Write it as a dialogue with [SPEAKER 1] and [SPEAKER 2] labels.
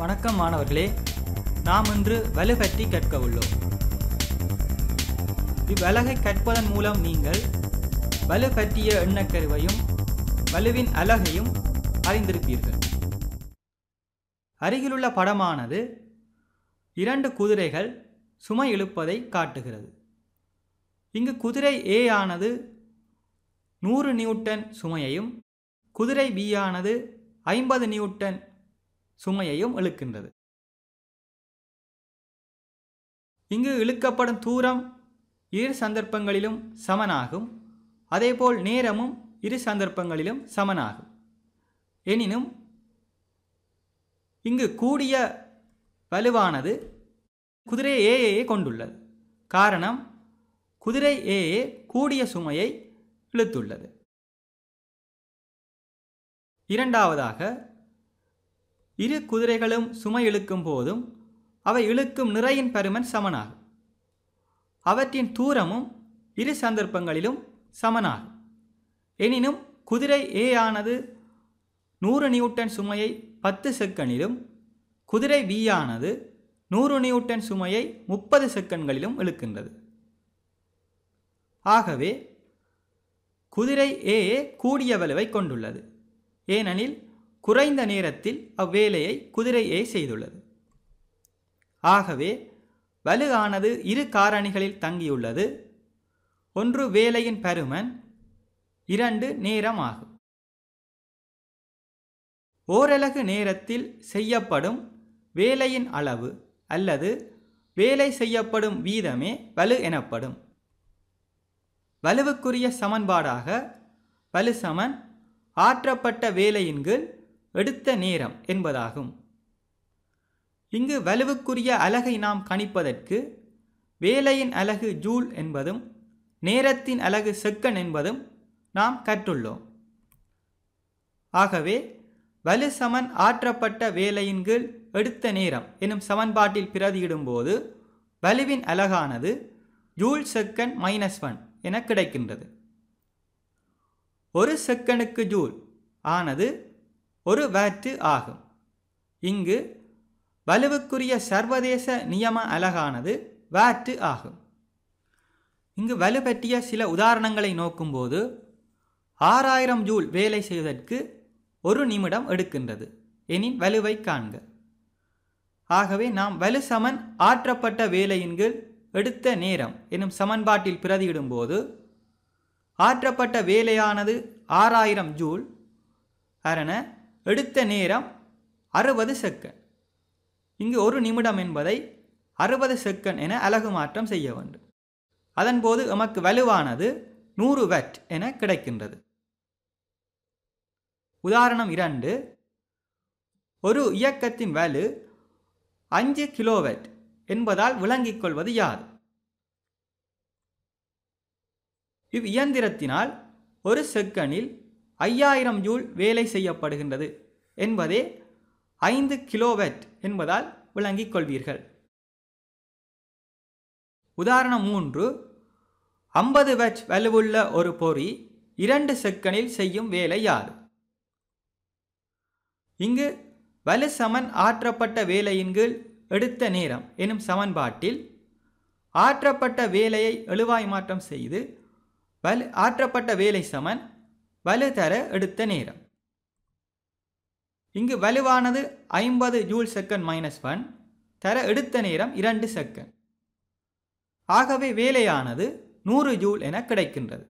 [SPEAKER 1] வணக்கம் மாணவர்களே, நாம் இன்று வலு பற்றி கற்க உள்ளோம். இவ்வலகை கற்பதன் மூலம் நீங்கள் வலு பற்றிய எண்ணக்கருவையும் வலுவின் அலகையும் அறிந்திருப்பீர்கள். அருகிலுள்ள படமானது 2 குதிரைகள் சுமை இழுப்பதை காட்டுகிறது. இங்கு குதிரை A ஆனது 100 நியூட்டன் சுமையையும் குதிரை B ஆனது 50 நியூட்டன் சுமையையும் இழுக்கின்றது. இங்கு இழுக்கப்படும் தூரம் இரு சந்தர்ப்பங்களிலும் சமனாகும். அதேபோல் நேரமும் இரு சந்தர்ப்பங்களிலும் சமனாகும். எனினும் இங்கு கூடிய வலுவானது குதிரை ஏஏ கொண்டுள்ளது. காரணம், குதிரை ஏஏ கூடிய சுமையை இழுத்துள்ளது. இரண்டாவதாக, இரு குதிரைகளும் சுமை இழுக்கும் போதும் அவை இழுக்கும் நிறையின் பருமன் சமனாகும். அவற்றின் தூரமும் இரு சந்தர்ப்பங்களிலும் சமனாகும். எனினும் குதிரை A ஆனது 100 நியூட்டன் சுமையை 10 செகண்டிலும் குதிரை B ஆனது 100 நியூட்டன் சுமையை 30 செகண்ட்களிலும் இழுக்கின்றது. ஆகவே குதிரை A கூடிய வலுவை கொண்டுள்ளது. ஏனெனில் குறைந்த நேரத்தில் அவ்வேலையை குதிரை A செய்துள்ளது. ஆகவே வலு ஆனது இரு காரணிகளில் தங்கியுள்ளது. ஒன்று வேலையின் பருமன், 2 நேரம் ஆகும். ஓரலகு நேரத்தில் செய்யப்படும் வேலையின் அளவு அல்லது வேலை செய்யப்படும் வீதமே வலு எனப்படும். வலுவுக்குரிய சமன்பாடாக வலு சமன் ஆற்றப்பட்ட வேலையின் கீழ் எடுத்த நேரம் என்பதாகும். இங்கு வலுவுக்குரிய அலகை நாம் கணிப்பதற்கு வேலையின் அலகு ஜூல் என்பதும் நேரத்தின் அலகு செகண்ட் என்பதும் நாம் கற்றுள்ளோம். ஆகவே வலு சமன் ஆற்றப்பட்ட வேலையின் கீழ் எடுத்த நேரம் எனும் சமன்பாட்டில் பிரதியிடும் போது வலுவின் அலகானது ஜூல் செகண்ட் -1 என கிடைக்கின்றது. ஒரு செகண்டுக்கு ஜூல் ஆனது 1 வாட் ஆகும். இங்கு வலுவுக்குரிய சர்வதேச நியம அலகானது வாட் ஆகும். இங்கு வலு பற்றிய சில உதாரணங்களை நோக்கும்போது 6000 ஜூல் வேலை செய்வதற்கு 1 நிமிடம் எடுக்கின்றது எனின் வலுவை காண்க. ஆகவே நாம் வலு சமன் ஆற்றப்பட்ட வேலையின் கீழ் எடுத்த நேரம் எனும் சமன்பாட்டில் பிரதியிடும் போது ஆற்றப்பட்ட வேலையானது 6000 ஜூல் அரண எடுத்த நேரம் 60 செகண்ட். இங்கு 1 நிமிடம் என்பதை 60 செகண்ட் என அலகு மாற்றம் செய்ய வேண்டும். அதன்போது எமக்கு வலுவானது 100 வாட் என கிடைக்கின்றது. உதாரணம் 2. ஒரு இயக்கத்தின் வலு 5 கிலோவாட் என்பதால் விளங்கிக் கொள்வது யாது? இவ் இயந்திரத்தினால் ஒரு செகண்டில் 5000 ஜூல் வேலை செய்யப்படுகின்றது என்பதே 5 கிலோவாட் என்பதால் விளங்கிக் கொள்வீர்கள். உதாரணம் 3. 50 வாட் வலுவுள்ள ஒரு பொறி 2 செகண்டில் செய்யும் வேலை யாது? இங்கு வலு சமன் ஆற்றப்பட்ட வேலையின் கீழ் எடுத்த நேரம் எனும் சமன்பாட்டில் ஆற்றப்பட்ட வேலையை எழுவாய் மாற்றம் செய்து ஆற்றப்பட்ட வேலை சமன் வலு தர எடுத்த நேரம். இங்கு வலுவானது 50 ஜூல் செகண்ட் -1 தர எடுத்த நேரம் 2 செகண்ட். ஆகவே வேலையானது 100 ஜூல் என கிடைக்கின்றது.